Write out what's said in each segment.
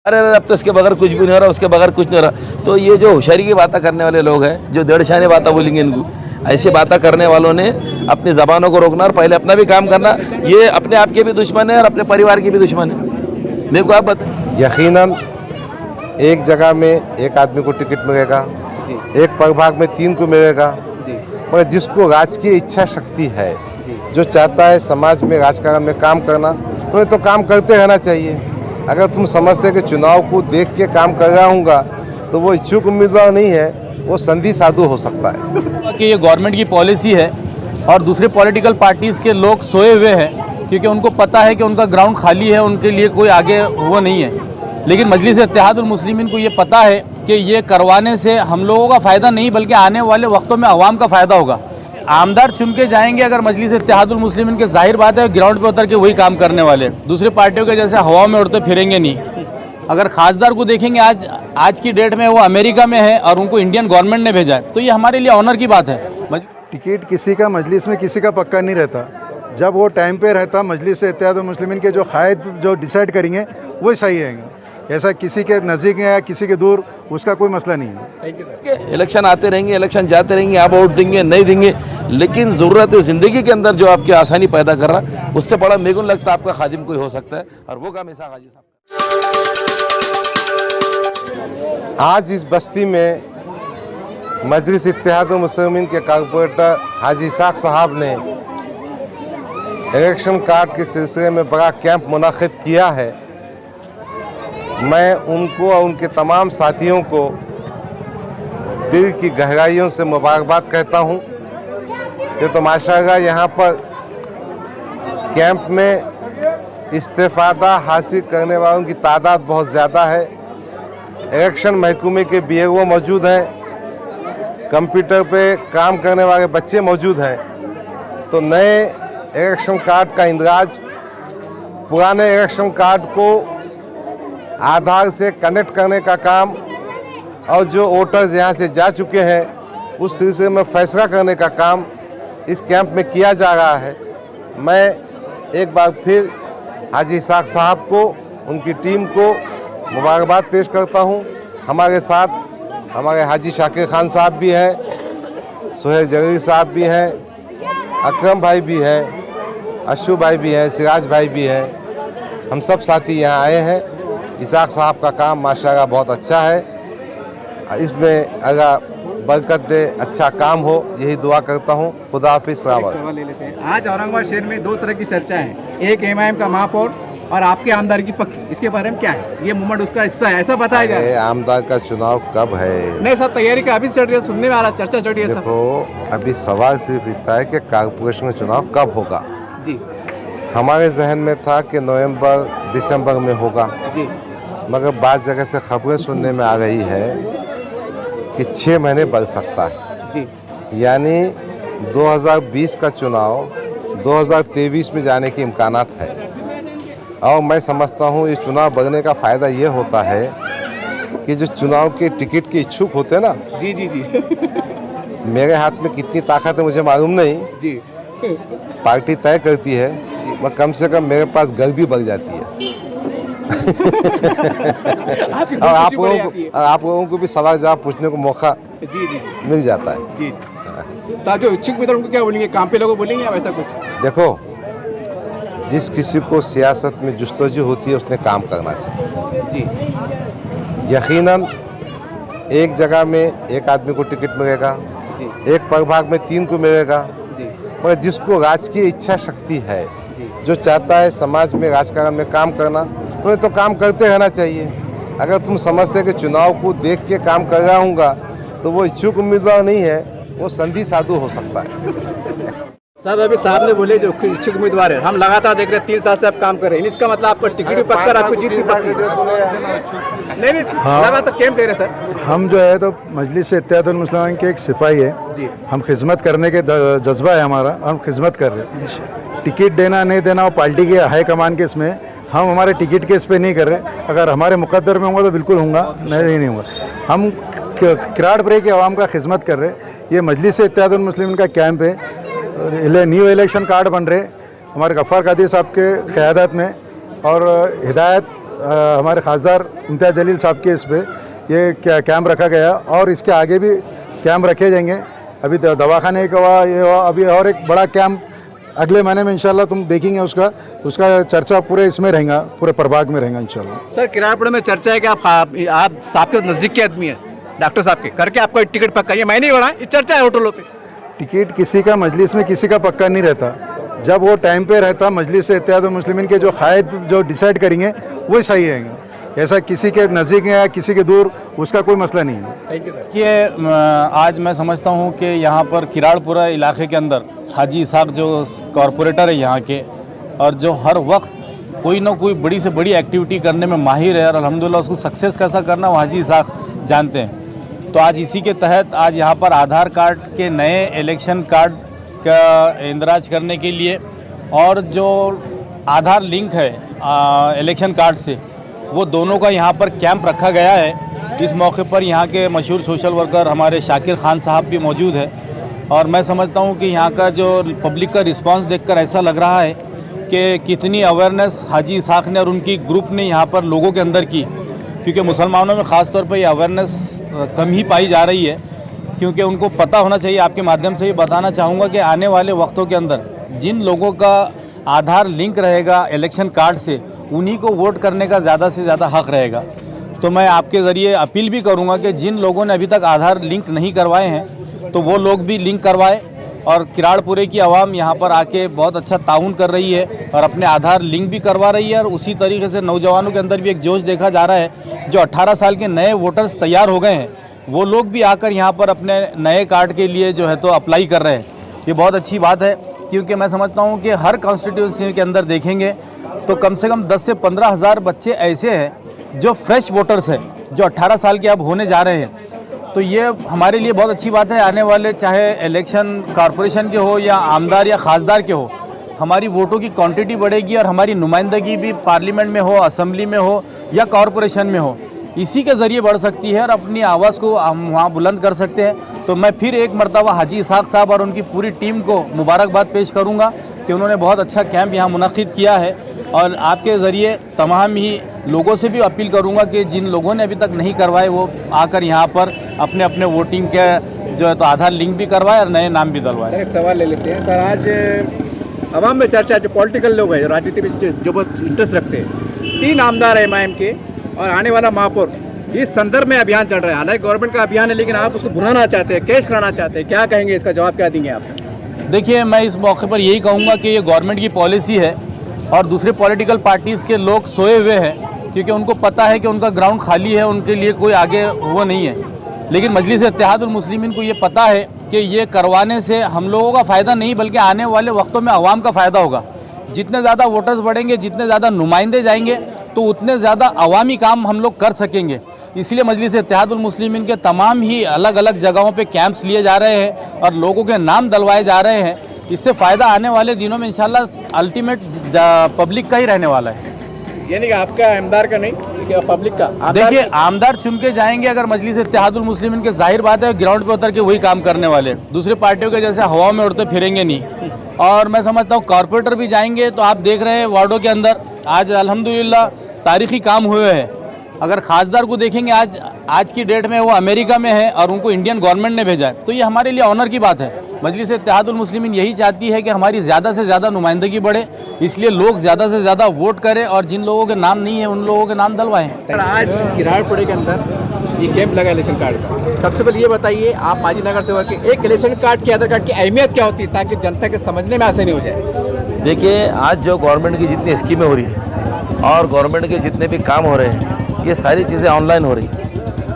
अरे अब तो इसके बगैर कुछ भी नहीं हो रहा, उसके बगैर कुछ नहीं हो रहा। तो ये जो होशियारी की बातें करने वाले लोग हैं, जो डेढ़शाने बातें बोलेंगे इनको, ऐसी बातें करने वालों ने अपनी ज़बानों को रोकना और पहले अपना भी काम करना। ये अपने आप के भी दुश्मन है और अपने परिवार के भी दुश्मन है। मेरे को आप बताएं। यकीनन एक जगह में एक आदमी को टिकट मिलेगा, एक प्रभाग में 3 को मिलेगा, मगर जिसको राजकीय इच्छा शक्ति है, जो चाहता है समाज में राजकारण में काम करना, उन्हें तो काम करते रहना चाहिए। अगर तुम समझते कि चुनाव को देख के काम कर रहा हूँगा तो वो इच्छुक उम्मीदवार नहीं है, वो संधि साधु हो सकता है कि ये गवर्नमेंट की पॉलिसी है और दूसरे पॉलिटिकल पार्टीज़ के लोग सोए हुए हैं, क्योंकि उनको पता है कि उनका ग्राउंड खाली है, उनके लिए कोई आगे वो नहीं है। लेकिन मजलिस इत्तेहादुल मुस्लिमीन को ये पता है कि ये करवाने से हम लोगों का फ़ायदा नहीं बल्कि आने वाले वक्तों में अवाम का फ़ायदा होगा। आमदार चुन के जाएंगे अगर मजलिस इत्तेहादुल मुस्लिमीन के, जाहिर बात है ग्राउंड पे उतर के वही काम करने वाले, दूसरी पार्टियों के जैसे हवा में उड़ते फिरेंगे नहीं। अगर खासदार को देखेंगे आज की डेट में वो अमेरिका में है और उनको इंडियन गवर्नमेंट ने भेजा है, तो ये हमारे लिए ऑनर की बात है। टिकट किसी का मजलिस में किसी का पक्का नहीं रहता। जब वो टाइम पे रहता मजलिस इत्तेहादुल मुस्लिमीन के जो कायद जो डिसाइड करेंगे वही सही रहेंगे। ऐसा किसी के नज़दीक है या किसी के दूर, उसका कोई मसला नहीं है। इलेक्शन आते रहेंगे, इलेक्शन जाते रहेंगे, आप वोट देंगे नहीं देंगे, लेकिन ज़रूरत ज़िंदगी के अंदर जो आपकी आसानी पैदा कर रहा, उससे बड़ा मेगुन लगता आपका खादिम कोई हो सकता है, और वो काम इसाक हाजी साहब। आज इस बस्ती में मजलिस इत्तेहादुल मुस्लिमीन के कारपोरेटर हाजी इसाक साहब ने इलेक्शन कार्ड के सिलसिले में बड़ा कैंप मुनाकिद किया है। मैं उनको और उनके तमाम साथियों को दिल की गहराइयों से मुबारकबाद कहता हूं। ये तो माशाअल्लाह यहाँ पर कैंप में इस्तेफादा हासिल करने वालों की तादाद बहुत ज़्यादा है। इलेक्शन महकमे के BLO मौजूद हैं, कंप्यूटर पे काम करने वाले बच्चे मौजूद हैं। तो नए इलेक्शन कार्ड का इंदराज, पुराने इलेक्शन कार्ड को आधार से कनेक्ट करने का काम, और जो वोटर्स यहाँ से जा चुके हैं उस सिलसिले में फैसला करने का काम इस कैंप में किया जा रहा है। मैं एक बार फिर हाजी इसाक साहब को, उनकी टीम को मुबारकबाद पेश करता हूँ। हमारे साथ हमारे हाजी शाकिर खान साहब भी हैं, सुहेल जरीर साहब भी हैं, अकरम भाई भी हैं, अशु भाई भी हैं, सिराज भाई भी हैं। हम सब साथी यहाँ आए हैं। इसाक साहब का काम माशाअल्लाह बहुत अच्छा है, इसमें अगर बरकत दे, अच्छा काम हो, यही दुआ करता हूँ। खुदा हाफिज़। सवाल ले लेते हैं। आज औरंगाबाद शहर में 2 तरह की चर्चा है, एक MIM का महापौर और आपके आमदार की पक्की, इसके बारे में क्या है? ये मूवमेंट उसका हिस्सा है, ऐसा बताया जा रहा है। आमदार का चुनाव कब है? नहीं सर, तैयारी का अभी चल रही है, सुनने में आ रहा, चर्चा चल रही है। देखो, अभी सवाल सिर्फ इतना है कि कारपोरेशन का चुनाव कब होगा। जी, हमारे जहन में था कि नवंबर दिसंबर में होगा जी, मगर बाद जगह से खबरें सुनने में आ रही है कि 6 महीने बढ़ सकता है। जी, यानी 2020 का चुनाव 2023 में जाने के इम्कानात है। और मैं समझता हूँ ये चुनाव बढ़ने का फ़ायदा ये होता है कि जो चुनाव के टिकट के इच्छुक होते हैं ना, जी, जी, जी, मेरे हाथ में कितनी ताकत है मुझे मालूम नहीं, जी, पार्टी तय करती है, मगर कम से कम मेरे पास गर्दी बढ़ जाती है। और आप लोगों को भी सवाल जवाब पूछने को मौका जी, जी, मिल जाता है। जी। तो जो इच्छुक मित्र उनको क्या बोलेंगे, काम पे लोगों बोलेंगे या वैसा कुछ? देखो, जिस किसी को सियासत में जुस्तजू होती है उसने काम करना चाहिए। जी, यकीनन एक जगह में एक आदमी को टिकट मिलेगा, एक प्रभाग में 3 को मिलेगा, मगर जिसको राजकीय इच्छा शक्ति है, जो चाहता है समाज में राजकारण में काम करना, उन्हें तो काम करते रहना चाहिए। अगर तुम समझते कि चुनाव को देख के काम कर रहा हूँगा तो वो इच्छुक उम्मीदवार नहीं है, वो संधि साधु हो सकता है। साहब अभी साहब ने बोले जो इच्छुक उम्मीदवार है, हम लगातार देख रहे हैं 3 साल से आप काम कर रहे हैं, इसका मतलब आपको टिकट भी पक्का, आपको जीत भी पक्की? नहीं, लगातार कैंप ले रहे सर। हम जो है तो मजलिस इत्तेहादुल मुस्लिमीन के एक सिपाही है जी, हम खिदमत करने के जज्बा है हमारा, हम खिदमत कर रहे हैं। टिकट देना नहीं देना वो पार्टी के हाई कमान के इसमें, हम हमारे टिकट के इस पर नहीं कर रहे। अगर हमारे मुकद्दर में होगा तो बिल्कुल होगा, नहीं होगा। हम किराड़ परे की आवाम का खिदमत कर रहे हैं। ये मजलिस इत्तेहादुल मुस्लिमीन का कैंप है, न्यू इलेक्शन कार्ड बन रहे हमारे गफ्फार कादरी साहब के क़यादत में, और हिदायत हमारे खासदार इम्तियाज़ जलील साहब के इस पे ये कैंप रखा गया और इसके आगे भी कैंप रखे जाएंगे। अभी दवाखाने का हुआ, ये हुआ, अभी और एक बड़ा कैंप अगले महीने में इंशाल्लाह तुम देखेंगे। उसका चर्चा पूरे इसमें रहेगा, पूरे प्रभाग में रहेगा इंशाल्लाह। सर किराड़पुर में चर्चा है कि आप साहब के नज़दीक के आदमी है, डॉक्टर साहब के करके आपका टिकट पक्का, ये मैं नहीं बढ़ा, ये चर्चा है होटलों पे। टिकट किसी का मजलिस में किसी का पक्का नहीं रहता। जब वो टाइम पे रहता मजलिस इत्तेहाद मुस्लिमीन के जो कायद जो डिसाइड करेंगे वही सही रहेंगे। ऐसा किसी के नज़दीक या किसी के दूर उसका कोई मसला नहीं है। Thank you sir. ये आज मैं समझता हूँ कि यहाँ पर किराड़पुरा इलाके के अंदर हाजी इसाक जो कॉरपोरेटर है यहाँ के, और जो हर वक्त कोई ना कोई बड़ी से बड़ी एक्टिविटी करने में माहिर है और अल्हम्दुलिल्लाह उसको सक्सेस कैसा करना वो हाजी इसाक जानते हैं। तो आज इसी के तहत आज यहाँ पर आधार कार्ड के नए इलेक्शन कार्ड का इंदराज करने के लिए और जो आधार लिंक है इलेक्शन कार्ड से, वो दोनों का यहाँ पर कैंप रखा गया है। इस मौके पर यहाँ के मशहूर सोशल वर्कर हमारे शाकिर खान साहब भी मौजूद है और मैं समझता हूँ कि यहाँ का जो पब्लिक का रिस्पांस देखकर ऐसा लग रहा है कि कितनी अवेयरनेस हाजी इसाक ने और उनकी ग्रुप ने यहाँ पर लोगों के अंदर की, क्योंकि मुसलमानों में ख़ास तौर पर ये अवेयरनेस कम ही पाई जा रही है। क्योंकि उनको पता होना चाहिए। आपके माध्यम से ये बताना चाहूँगा कि आने वाले वक्तों के अंदर जिन लोगों का आधार लिंक रहेगा इलेक्शन कार्ड से, उन्हीं को वोट करने का ज़्यादा से ज़्यादा हक़ रहेगा। तो मैं आपके ज़रिए अपील भी करूँगा कि जिन लोगों ने अभी तक आधार लिंक नहीं करवाए हैं तो वो लोग भी लिंक करवाए। और किराड़पुरे की आवाम यहाँ पर आके बहुत अच्छा ताउन कर रही है और अपने आधार लिंक भी करवा रही है। और उसी तरीके से नौजवानों के अंदर भी एक जोश देखा जा रहा है। जो 18 साल के नए वोटर्स तैयार हो गए हैं वो लोग भी आकर यहाँ पर अपने नए कार्ड के लिए जो है तो अप्लाई कर रहे हैं। ये बहुत अच्छी बात है, क्योंकि मैं समझता हूँ कि हर कॉन्स्टिट्यूंसी के अंदर देखेंगे तो कम से कम 10 से 15 हज़ार बच्चे ऐसे हैं जो फ्रेश वोटर्स हैं, जो 18 साल के अब होने जा रहे हैं। तो ये हमारे लिए बहुत अच्छी बात है। आने वाले चाहे इलेक्शन कॉरपोरेशन के हो या आमदार या खासदार के हो, हमारी वोटों की क्वांटिटी बढ़ेगी और हमारी नुमाइंदगी भी पार्लियामेंट में हो, असम्बली में हो या कॉरपोरेशन में हो, इसी के ज़रिए बढ़ सकती है और अपनी आवाज़ को हम वहाँ बुलंद कर सकते हैं। तो मैं फिर एक मरतबा हाजी इसाक साहब और उनकी पूरी टीम को मुबारकबाद पेश करूँगा कि उन्होंने बहुत अच्छा कैंप यहाँ मुनक़िद किया है। और आपके ज़रिए तमाम ही लोगों से भी अपील करूँगा कि जिन लोगों ने अभी तक नहीं करवाए वो आकर यहाँ पर अपने अपने वोटिंग के जो है तो आधार लिंक भी करवाए और नए नाम भी डलवाए। एक सवाल ले लेते हैं सर। आज आवाम में चर्चा, जो पॉलिटिकल लोग हैं, जो राजनीति में जो बहुत इंटरेस्ट रखते हैं, 3 आमदार है MIM के और आने वाला महापौर, इस संदर्भ में अभियान चल रहा है। हालांकि गवर्नमेंट का अभियान है लेकिन आप उसको भुनाना चाहते हैं, कैश कराना चाहते हैं, क्या कहेंगे, इसका जवाब क्या देंगे आप? देखिए, मैं इस मौके पर यही कहूँगा कि ये गवर्नमेंट की पॉलिसी है और दूसरे पॉलिटिकल पार्टीज़ के लोग सोए हुए हैं, क्योंकि उनको पता है कि उनका ग्राउंड खाली है, उनके लिए कोई आगे वो नहीं है। लेकिन मजलिस इत्तेहादुल मुस्लिमीन को ये पता है कि ये करवाने से हम लोगों का फ़ायदा नहीं बल्कि आने वाले वक्तों में आवाम का फ़ायदा होगा। जितने ज़्यादा वोटर्स बढ़ेंगे, जितने ज़्यादा नुमाइंदे जाएंगे, तो उतने ज़्यादा अवामी काम हम लोग कर सकेंगे। इसलिए मजलिस इत्तेहादुल मुस्लिमीन के तमाम ही अलग अलग जगहों पे कैंप्स लिए जा रहे हैं और लोगों के नाम डलवाए जा रहे हैं। इससे फ़ायदा आने वाले दिनों में इंशाल्लाह अल्टीमेट पब्लिक का ही रहने वाला है। यानी कि आपका आमदार का नहीं, पब्लिक का। देखिए, आमदार चुन के जाएंगे अगर मजलिस इत्तेहादुल मुस्लिमीन के, जाहिर बात है ग्राउंड पे उतर के वही काम करने वाले, दूसरी पार्टियों के जैसे हवा में उड़ते फिरेंगे नहीं। और मैं समझता हूँ कॉरपोरेटर भी जाएंगे तो आप देख रहे हैं वार्डों के अंदर आज अल्हम्दुलिल्लाह तारीखी काम हुए हैं। अगर खासदार को देखेंगे, आज की डेट में वो अमेरिका में है और उनको इंडियन गवर्नमेंट ने भेजा है, तो ये हमारे लिए ऑनर की बात है। मजलिस इत्तेहादुल मुस्लिमीन यही चाहती है कि हमारी ज़्यादा से ज़्यादा नुमाइंदगी बढ़े, इसलिए लोग ज़्यादा से ज़्यादा वोट करें और जिन लोगों के नाम नहीं है उन लोगों के नाम डलवाएं। आज किराड़पुरे के अंदर ये कैंप लगा इलेक्शन कार्ड का। सबसे पहले ये बताइए, आप माजी नगर से होकर एक इलेक्शन कार्ड की, आधार कार्ड की अहमियत क्या होती है ताकि जनता के समझने में आसानी हो जाए? देखिए, आज जो गवर्नमेंट की जितनी स्कीमें हो रही है और गवर्नमेंट के जितने भी काम हो रहे हैं, ये सारी चीज़ें ऑनलाइन हो रही है।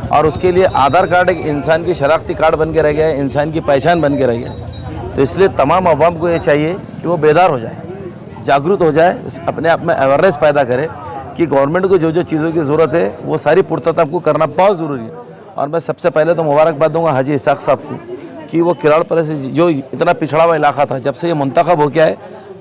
और उसके लिए आधार कार्ड एक इंसान की शनाख्ती कार्ड बन के रह गया है, इंसान की पहचान बन के रह गया है। तो इसलिए तमाम अवाम को ये चाहिए कि वो बेदार हो जाए, जागरूक हो जाए, अपने आप में अवेयरनेस पैदा करे कि गवर्नमेंट को जो जो चीज़ों की ज़रूरत है वो सारी पूर्तता आपको करना बहुत ज़रूरी है। और मैं सबसे पहले तो मुबारकबाद दूंगा हाजी इसाक साहब को कि वो किराड़पुरा से जो इतना पिछड़ा हुआ इलाका था, जब से ये मुंतखब हो गया है,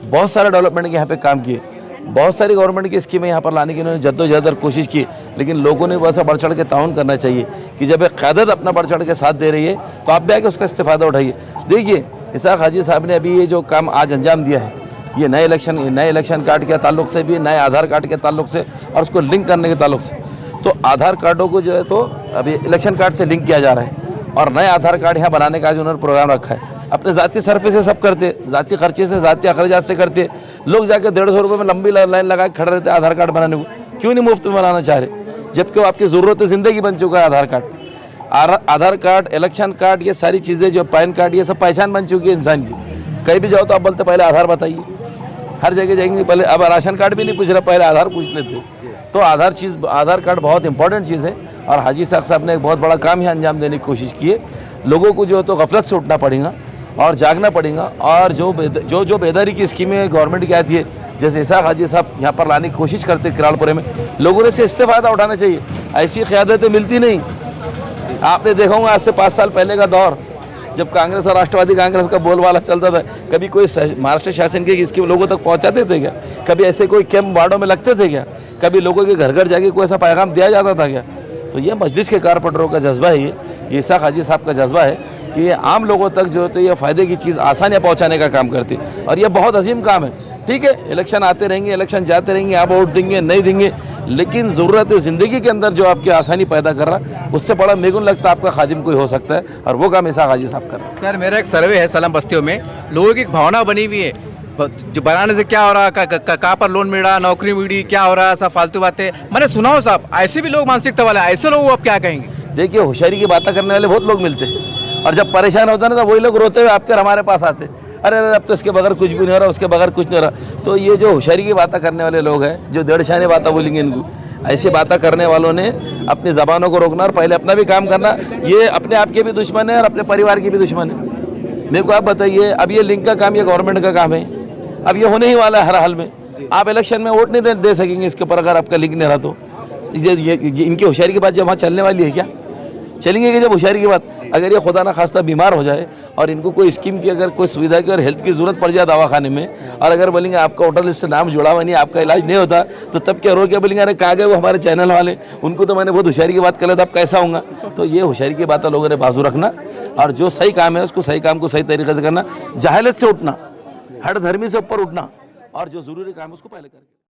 बहुत सारे डेवलपमेंट के यहाँ पे काम किए, बहुत सारी गवर्नमेंट की स्कीमें यहाँ पर लाने की इन्होंने जद्दोजहद और कोशिश की। लेकिन लोगों ने वैसा बढ़ चढ़ के ताउन करना चाहिए कि जब एक क़यादत अपना बढ़ चढ़ के साथ दे रही है तो आप भी आके उसका इस्तेफ़ादा उठाइए। देखिए, इसाक हाजी साहब ने अभी ये जो काम आज अंजाम दिया है, ये नए इलेक्शन कार्ड के ताल्लुक से भी, नए आधार कार्ड के ताल्लुक से और उसको लिंक करने के ताल्लुक से, तो आधार कार्डों को जो है तो अभी इलेक्शन कार्ड से लिंक किया जा रहा है और नए आधार कार्ड यहाँ बनाने का आज उन्होंने प्रोग्राम रखा है। अपने ज़ाती सरफे से सब करते, ज़ाती खर्चे से, ज़ाती अखराजात से करते। लोग जाके 150 रुपये में लंबी लाइन लगा के खड़े रहते आधार कार्ड बनाने को। क्यों नहीं मुफ्त में बनाना चाह रहे, जबकि वो आपकी ज़रूरत ज़िंदगी बन चुका है आधार कार्ड। आधार कार्ड, इलेक्शन कार्ड, ये सारी चीज़ें जो पैन कार्ड, ये सब पहचान बन चुकी है इंसान की। कहीं भी जाओ तो आप बोलते पहले आधार बताइए, हर जगह जाएंगे पहले, अब राशन कार्ड भी नहीं पूछ रहा, पहले आधार पूछ लेते। तो आधार कार्ड बहुत इंपॉर्टेंट चीज़ है और हाजी साहब ने एक बहुत बड़ा काम ही अंजाम देने की कोशिश की है। लोगों को जो है तो गफलत से उठना पड़ेगा और जागना पड़ेगा और जो बेदारी की स्कीमें गवर्नमेंट की आती है, जैसे इसाक हाजी साहब यहाँ पर लाने की कोशिश करते किराड़पुरे में, लोगों ने से इस्तेफायदा उठाना चाहिए। ऐसी क़यादतें मिलती नहीं। आपने देखा होगा आज से 5 साल पहले का दौर, जब कांग्रेस और राष्ट्रवादी कांग्रेस का बोलबाला चलता था, कभी कोई महाराष्ट्र शासन की स्कीम लोगों तक पहुँचाते थे क्या? कभी ऐसे कोई कैंप वार्डों में लगते थे क्या? कभी लोगों के घर घर जाके कोई ऐसा पैगाम दिया जाता था क्या? तो ये मजलिस के कारपोरेटरों का जज्बा है, ये इसाक हाजी साहब का जज्बा है कि ये आम लोगों तक जो है तो ये फ़ायदे की चीज़ आसानियाँ पहुँचाने का काम करती और ये बहुत अजीम काम है। ठीक है, इलेक्शन आते रहेंगे, इलेक्शन जाते रहेंगे, आप वोट देंगे नहीं देंगे, लेकिन ज़रूरत ज़िंदगी के अंदर जो आपकी आसानी पैदा कर रहा, उससे बड़ा मेगुन लगता आपका खादिम कोई हो सकता है और वो काम इसाक हाजी साहब कर रहे हैं। सर, मेरा एक सर्वे है सलाम बस्तियों में, लोगों की एक भावना बनी हुई है, जो बनाने से क्या हो रहा, कहाँ पर लोन मिल रहा, नौकरी मिली, क्या हो रहा, सब फालतू बातें मैंने सुना हो साहब। ऐसे भी लोग मानसिकता वाले, ऐसे लोग आप क्या कहेंगे? देखिए, होशियारी की बातें करने वाले बहुत लोग मिलते हैं और जब परेशान होता है ना तो वही लोग रोते हुए आपके हमारे पास आते, अरे अब तो इसके बगैर कुछ भी नहीं हो रहा, उसके बगैर कुछ नहीं हो रहा। तो ये जो होशियारी की बातें करने वाले लोग हैं, जो डेढ़शाने बातें बोलेंगे इनको, ऐसी बातें करने वालों ने अपनी ज़बानों को रोकना और पहले अपना भी काम करना। ये अपने आप के भी दुश्मन है और अपने परिवार के भी दुश्मन है। मेरे को आप बताइए, अब ये लिंक का काम ये गवर्नमेंट का काम है, अब ये होने ही वाला है हर हाल में। आप इलेक्शन में वोट नहीं दे सकेंगे इसके ऊपर अगर आपका लिंक नहीं रहा तो। ये इनकी होशियारी की बात जब वहाँ चलने वाली है क्या? चलेंगे कि जब होशियारी की बात, अगर ये खुदा ना खास्ता बीमार हो जाए और इनको कोई स्कीम की, अगर कोई सुविधा की और हेल्थ की ज़रूरत पड़ जाए दवाखाने में, और अगर बोलेंगे आपका वोटर लिस्ट से नाम जुड़ा हुआ नहीं, आपका इलाज नहीं होता, तो तब क्या रो के बोलेंगे अरे कहाँ गए वो हमारे चैनल वाले, उनको तो मैंने बहुत होशियारी की बात कर लिया था, अब कैसा होगा? तो ये होशियारी की बातें लोगों ने बाजू रखना और जो सही काम है उसको सही काम को सही तरीके से करना, जाहिलत से उठना, हर धर्मी से ऊपर उठना और जो ज़रूरी काम है उसको पहले करके